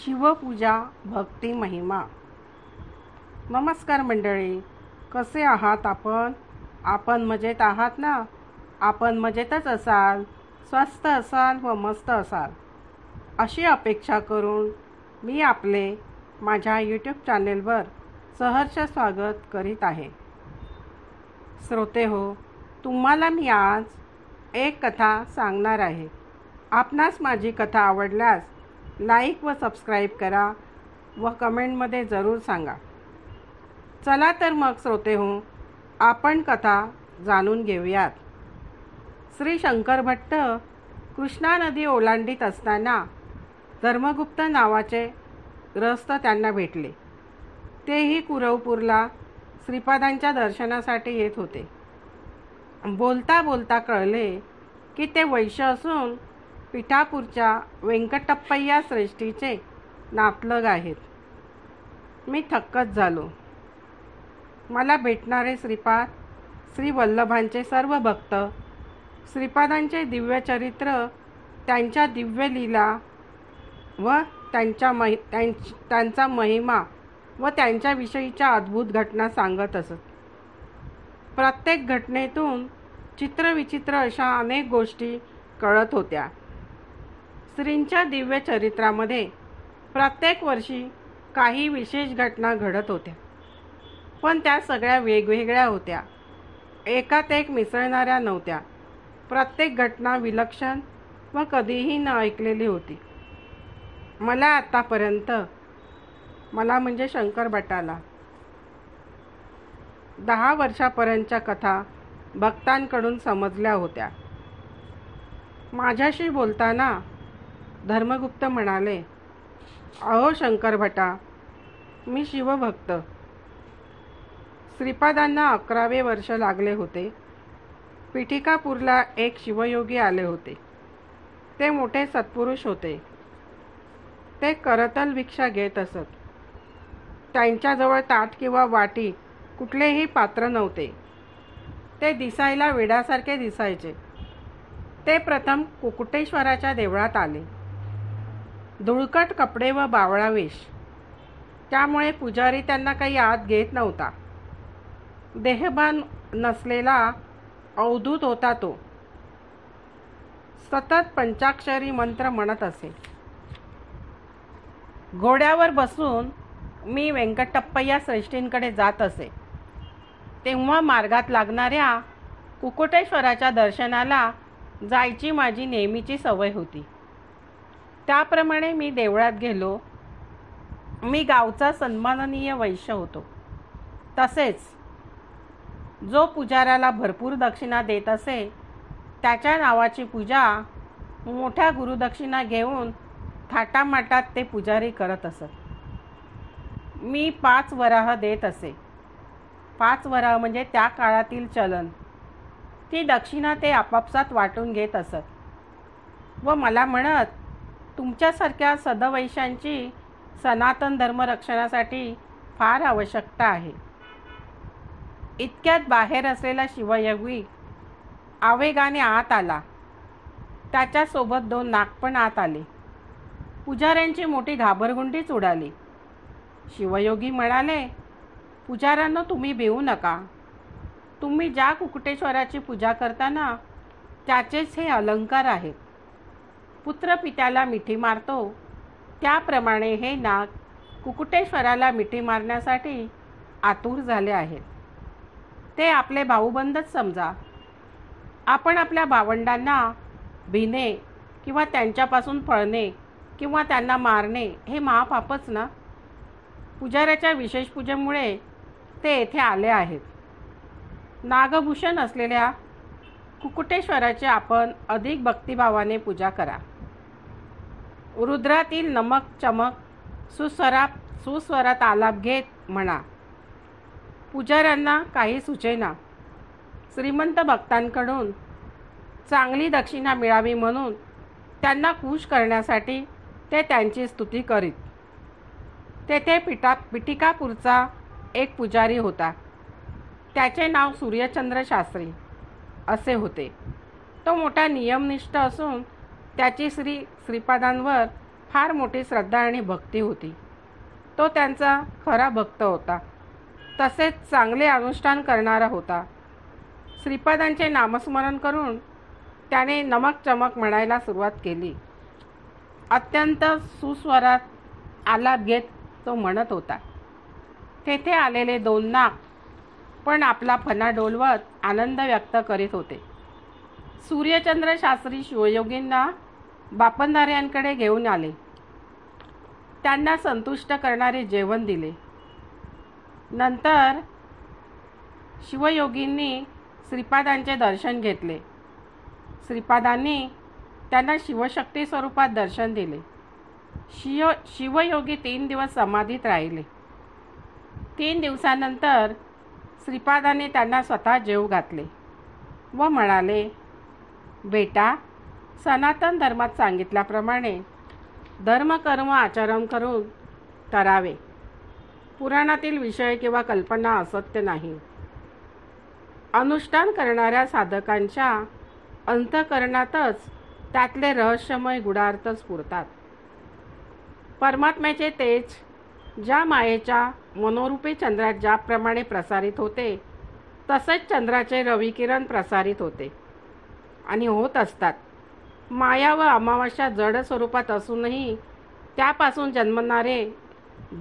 शिवपूजा भक्ती महिमा. नमस्कार मंडळी, कसे आहात आपण मजेत आहात ना? आपण मजेतच असाल, स्वस्थ असाल व मस्त असाल अशी अपेक्षा करून मी आपले माझ्या यूट्यूब चॅनेलवर सहर्ष स्वागत करीत आहे. श्रोते हो, तुम्हाला मी आज एक कथा सांगणार आहे. आपणास माझी कथा आवडल्यास लाईक व सबस्क्राईब करा व कमेंटमध्ये जरूर सांगा. चला तर मग श्रोते हो, आपण कथा जाणून घेऊयात. श्री शंकर भट्ट कृष्णा नदी ओलांडीत असताना धर्मगुप्त नावाचे ग्रहस्थ त्यांना भेटले. तेही कुरवपूरला श्रीपादांच्या दर्शनासाठी येत होते. बोलता बोलता कळले की ते वैश्य असून पिठापूरच्या व्यंकटप्पय्या श्रेष्ठीचे नातलग आहेत. मी थक्कच झालो. मला भेटणारे श्रीपाद, श्री वल्लभांचे सर्व भक्त, श्रीपादांचे दिव्य चरित्र, त्यांच्या दिव्य लीला व त्यांचा महिमा व त्यांच्याविषयीच्या अद्भुत घटना सांगत असत. प्रत्येक घटनेतून चित्रविचित्र अशा अनेक गोष्टी कळत होत्या. श्रींच्या दिव्य चरित्रामध्ये प्रत्येक वर्षी काही विशेष घटना घडत होत्या, पण त्या सगळ्या वेगवेगळ्या होत्या, एकात एक मिसळणाऱ्या नव्हत्या. प्रत्येक घटना विलक्षण व कधीही न ऐकलेली होती. मला आतापर्यंत, मला म्हणजे शंकर भट्टाला 10 वर्षापर्यंतच्या कथा भक्तांकडून समजल्या होत्या. माझ्याशी बोलताना धर्मगुप्त म्हणाले, अहो शंकर भट्टा, मी शिवभक्त. श्रीपादांना 11वे वर्ष लागले होते. पिठिकापूरला एक शिवयोगी आले होते. ते मोठे सत्पुरुष होते. ते करतल भिक्षा घेत असत. त्यांच्याजवळ ताट किंवा वाटी कुठलेही पात्र नव्हते. ते दिसायला वेड्यासारखे दिसायचे. ते प्रथम कुकुटेश्वराच्या देवळात आले. धुळकट कपडे व बावळा वेश, त्यामुळे पुजारी त्यांना काही आत घेत नव्हता. देहभान नसलेला अवधूत होता तो. सतत पंचाक्षरी मंत्र म्हणत असे. घोड्यावर बसून मी व्यंकटप्पय्या श्रेष्ठींकडे जात असे. तेव्हा मार्गात लागणाऱ्या कुकुटेश्वराच्या दर्शनाला जायची माझी नेहमीची सवय होती. त्याप्रमाणे मी देवळात गेलो. मी गावचा सन्माननीय वैश्य होतो. तसेच जो पुजाऱ्याला भरपूर दक्षिणा देत असे, त्याच्या नावाची पूजा मोठ्या गुरुदक्षिणा घेऊन थाटामाटात ते पुजारी करत असत. मी 5 वराह देत असे. 5 वराह म्हणजे त्या काळातील चलन. ती दक्षिणा ते आपापसात वाटून घेत असत व मला म्हणत, तुमच्यासारख्या सदवैश्यांची सनातन धर्म रक्षणासाठी फार आवश्यकता आहे. इतक्यात बाहेर असलेला शिवयोगी आवेगाने आत आला. त्याच्यासोबत 2 नाग पण आत आले. पुजाऱ्यांची मोठी घाबरगुंडीच उडाली. शिवयोगी म्हणाले, पुजाऱ्यांनो, तुम्ही भिवू नका. तुम्ही ज्या कुकुटेश्वराची पूजा करताना त्याचेच हे अलंकार आहेत. पुत्र पित्याला मिठी मारतो, त्याप्रमाणे हे नाग कुकुटेश्वराला मिठी मारण्यासाठी आतुर झाले आहेत. ते आपले भाऊबंदच समजा. आपण आपल्या भावंडांना भिणे किंवा त्यांच्यापासून पळणे किंवा त्यांना मारणे हे महापापच ना. पुजाऱ्याच्या विशेष पूजेमुळे ते येथे आले आहेत. नागभूषण असलेल्या कुकुटेश्वराची आपण अधिक भक्तिभावाने पूजा करा. रुद्रातील नमक चमक सुस्वरात आलाप घेत म्हणा. पुजाऱ्यांना काही सुचेना. श्रीमंत भक्तांकडून चांगली दक्षिणा मिळावी म्हणून त्यांना खुश करण्यासाठी ते त्यांची स्तुती करीत. तेथे पिठिकापूरचा एक पुजारी होता. त्याचे नाव सूर्यचंद्र शास्त्री असे होते. तो मोठा नियमनिष्ठ असून त्याची श्रीपादांवर फार मोठी श्रद्धा आणि भक्ती होती. तो त्यांचा खरा भक्त होता. तसेच चांगले अनुष्ठान करणारा होता. श्रीपादांचे नामस्मरण करून त्याने नमक चमक म्हणायला सुरुवात केली. अत्यंत सुस्वरात आलाप घेत तो म्हणत होता. तेथे आलेले 2 नाग पण आपला फणा डोलवत आनंद व्यक्त करीत होते. सूर्यचंद्र शास्त्री शिवयोगींना बापनदाऱ्यांकडे घेऊन आले. त्यांना संतुष्ट करणारे जेवण दिले. नंतर शिवयोगींनी श्रीपादांचे दर्शन घेतले. श्रीपादांनी त्यांना शिवशक्ती स्वरूपात दर्शन दिले. शिवयोगी 3 दिवस समाधीत राहिले. 3 दिवसानंतर श्रीपादांनी त्यांना स्वतः जेवू घातले व म्हणाले, बेटा, सनातन धर्मात सांगितल्याप्रमाणे धर्मकर्म आचरण करून करावे. पुराणातील विषय किंवा कल्पना असत्य नाही. अनुष्ठान करणाऱ्या साधकांच्या अंतःकरणातच त्यातले रहस्यमय गुढार्थ स्फुरतात. परमात्म्याचे तेज ज्या मायेच्या मनोरूपी चंद्रात ज्याप्रमाणे प्रसारित होते, तसेच चंद्राचे रविकिरण प्रसारित होते आणि होत असतात. माया व अमावास्या जड स्वरूपात असूनही त्यापासून जन्मणारे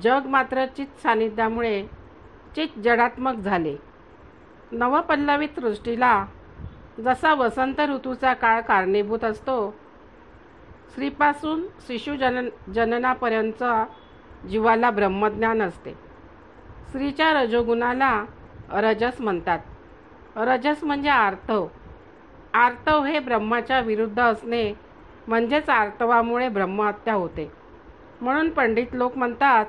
जग मात्र चित्त सान्निध्यामुळे चित्त जडात्मक झाले. नवपल्लवित सृष्टीला जसा वसंत ऋतूचा काळ कारणीभूत असतो, स्त्रीपासून शिशु जननापर्यंत जीवाला ब्रह्मज्ञान असते. स्त्रीच्या रजोगुणाला रजस म्हणतात. रजस म्हणजे आर्तव. आर्तव हे ब्रह्माच्या विरुद्ध असणे म्हणजेच आर्तवामुळे ब्रह्महत्या होते. म्हणून पंडित लोक म्हणतात,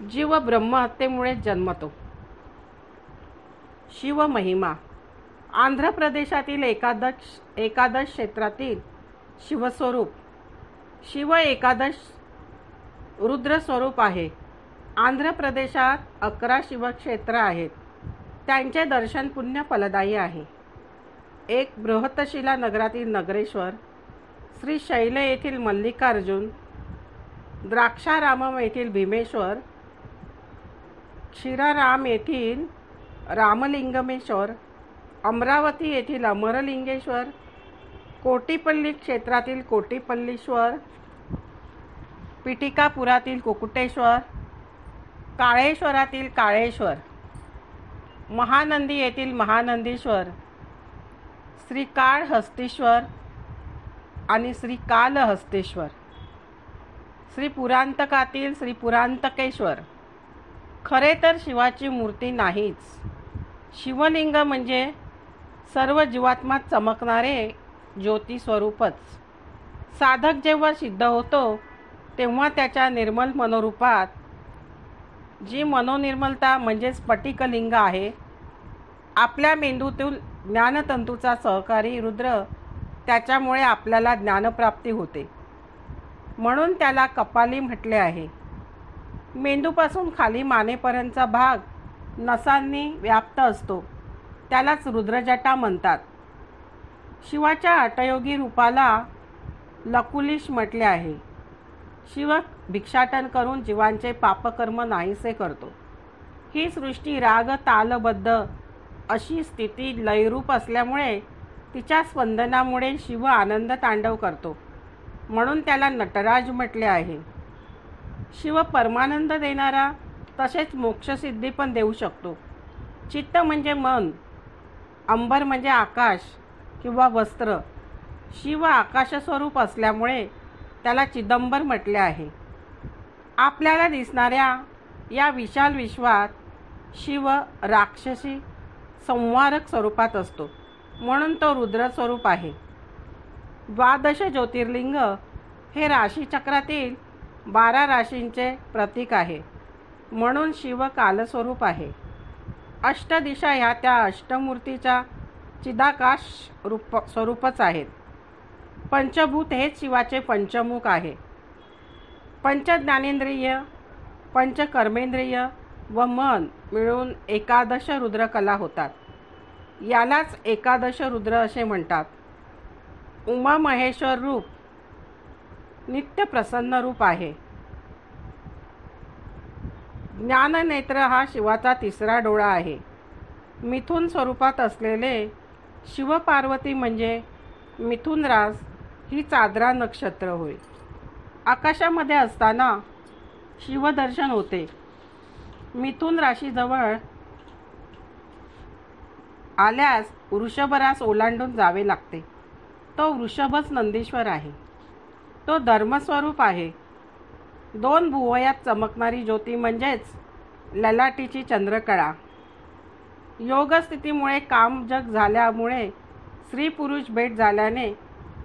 जीव ब्रह्महत्येमुळे जन्मतो. शिवमहिमा. आंध्र प्रदेशातील एकादश क्षेत्रातील शिवस्वरूप. शिव एकादश रुद्रस्वरूप आहे. आंध्र प्रदेशात 11 शिवक्षेत्र आहेत. त्यांचे दर्शन पुण्य फलदायी आहे. एक बृहत्शिला नगरातील नगरेश्वर, श्री शैल येथील मल्लिकार्जुन, द्राक्षारामम येथील भीमेश्वर, क्षीराराम येथील रामलिंगमेश्वर, अमरावती येथील अमरलिंगेश्वर, कोटीपल्ली क्षेत्रातील कोटीपल्लीश्वर, पिटिकापुरातील कुकुटेश्वर, काळेश्वरातील काळेश्वर, महानंदी येथील महानंदीश्वर, श्रीकाळहस्तीश्वर आणि श्रीकालहस्तेश्वर, श्रीपुरांतकातील श्रीपुरांतकेश्वर. खरे तर शिवाची मूर्ती नाहीच. शिवलिंग म्हणजे सर्व जीवात्मात चमकणारे ज्योती स्वरूपच. साधक जेव्हा सिद्ध होतो तेव्हा त्याच्या निर्मल मनोरूपात जी मनोनिर्मलता म्हणजे स्फटिकलिंग आहे, आपल्या मेंदूतील ज्ञानतंतूचा सहकारी रुद्र, त्याच्यामुळे आपल्याला ज्ञानप्राप्ती होते. म्हणून त्याला कपाली म्हटले आहे. मेंदूपासून खाली मानेपर्यंतचा भाग नसांनी व्याप्त असतो. त्यालाच रुद्रजटा म्हणतात. शिवाच्या अटयोगी रूपाला लकुलिश म्हटले आहे. शिव भिक्षाटन करून जीवांचे पापकर्म नाहीसे करतो. ही सृष्टी राग तालबद्ध अशी स्थिती लयरूप असल्यामुळे तिच्या स्पंदनामुळे शिव आनंद तांडव करतो. म्हणून त्याला नटराज म्हटले आहे. शिव परमानंद देणारा तसेच मोक्षसिद्धी पण देऊ शकतो. चित्त म्हणजे मन, अंबर म्हणजे आकाश किंवा वस्त्र. शिव आकाशस्वरूप असल्यामुळे त्याला चिदंबर म्हटले आहे. आपल्याला दिसणाऱ्या या विशाल विश्वात शिव राक्षसी संहारक स्वरूपात असतो. म्हणून तो रुद्र स्वरूप आहे. 12 ज्योतिर्लिंग हे राशीचक्रातील 12 राशींचे प्रतीक आहे. म्हणून शिव कालस्वरूप आहे. अष्टदिशा ह्या त्या अष्टमूर्तीच्या चिदाकाश स्वरूपच आहेत. पंचभूत हेच शिवाचे पंचमुख आहे. पंचज्ञानेंद्रिय, पंचकर्मेंद्रिय व मन मिळून 11 रुद्रकला होतात. यालाच 11 रुद्र असे म्हणतात. उमा महेश्वर रूप नित्य प्रसन्न रूप आहे. ज्ञाननेत्र हा शिवाचा तिसरा डोळा आहे. मिथुन स्वरूपात असलेले शिवपार्वती म्हणजे मिथुन रास ही चांद्रा नक्षत्र होय. आकाशामध्ये असताना शिवदर्शन होते. मिथुन राशीजवळ आल्यास वृषभ रास ओलांडून जावे लागते. तो वृषभच नंदीश्वर आहे. तो धर्मस्वरूप आहे. 2 भुवयात चमकणारी ज्योती म्हणजेच ललाटीची चंद्रकळा. योगस्थितीमुळे कामजग झाल्यामुळे स्त्री पुरुष भेट झाल्याने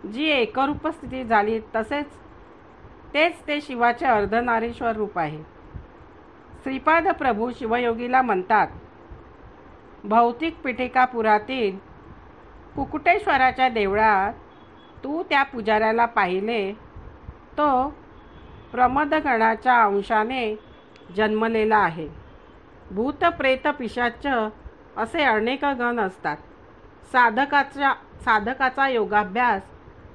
जी एकरूप स्थिती झाली तेच ते शिवाचे अर्धनारीश्वर रूप आहे. श्रीपाद प्रभू शिवयोगीला म्हणतात, भौतिक पिठिकापुरातील कुकुटेश्वराच्या देवळात तू त्या पुजाऱ्याला पाहिले, तो प्रमदगणाच्या अंशाने जन्मलेला आहे. भूत प्रेत पिशाच असे अनेक गण असतात. साधकाचा योगाभ्यास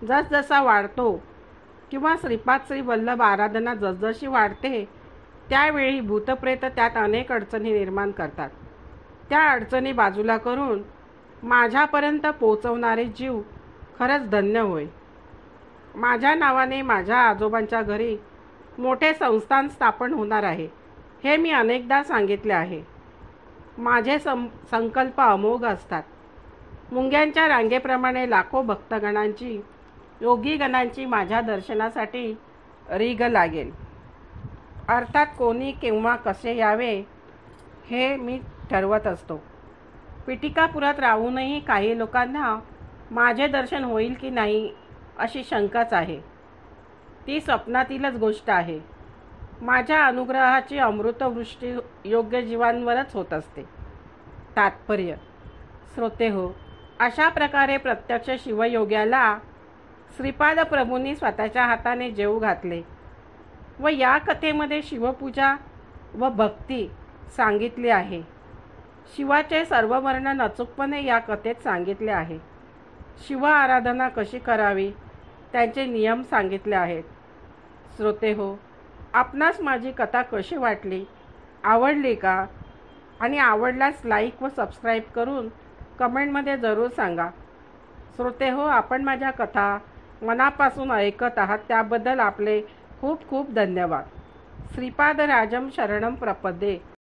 जसजसा वाढतो किंवा श्रीपाद श्री वल्लभ आराधना जसजशी वाढते त्यावेळी भूतप्रेत त्यात अनेक अडचणी निर्माण करतात. त्या अडचणी बाजूला करून माझ्यापर्यंत पोचवणारे जीव खरंच धन्य होय. माझ्या नावाने माझ्या आजोबांच्या घरी मोठे संस्थान स्थापन होणार आहे हे मी अनेकदा सांगितले आहे. माझे संकल्प अमोघ असतात. मुंग्यांच्या रांगेप्रमाणे लाखो भक्तगणांची योगीगणांची माझ्या दर्शनासाठी रीग लागेल. अर्थात कोणी केव्हा कसे यावे हे मी ठरवत असतो. पिठिकापुरात राहूनही काही लोकांना माझे दर्शन होईल की नाही अशी शंकाच आहे. ती स्वप्नातीलच गोष्ट आहे. माझ्या अनुग्रहाची अमृतवृष्टी योग्य जीवांवरच होत असते. तात्पर्य: श्रोते हो, अशा प्रकारे प्रत्यक्ष शिवयोग्याला श्रीपाद प्रभूंनी स्वतःच्या हाताने जेवू घातले व या कथेमध्ये शिवपूजा व भक्ती सांगितली आहे. शिवाचे सर्व वर्णन अचूकपणे या कथेत सांगितले आहे. शिव आराधना कशी करावी त्यांचे नियम सांगितले आहेत. श्रोते हो, आपणास माझी कथा कशी वाटली, आवडली का? आणि आवडल्यास लाईक व सबस्क्राईब करून कमेंटमध्ये जरूर सांगा. श्रोते हो, आपण माझ्या कथा मनापासून ऐकत आहात त्याबद्दल आपले खूप खूप धन्यवाद. श्रीपाद राजम शरणम प्रपद्ये.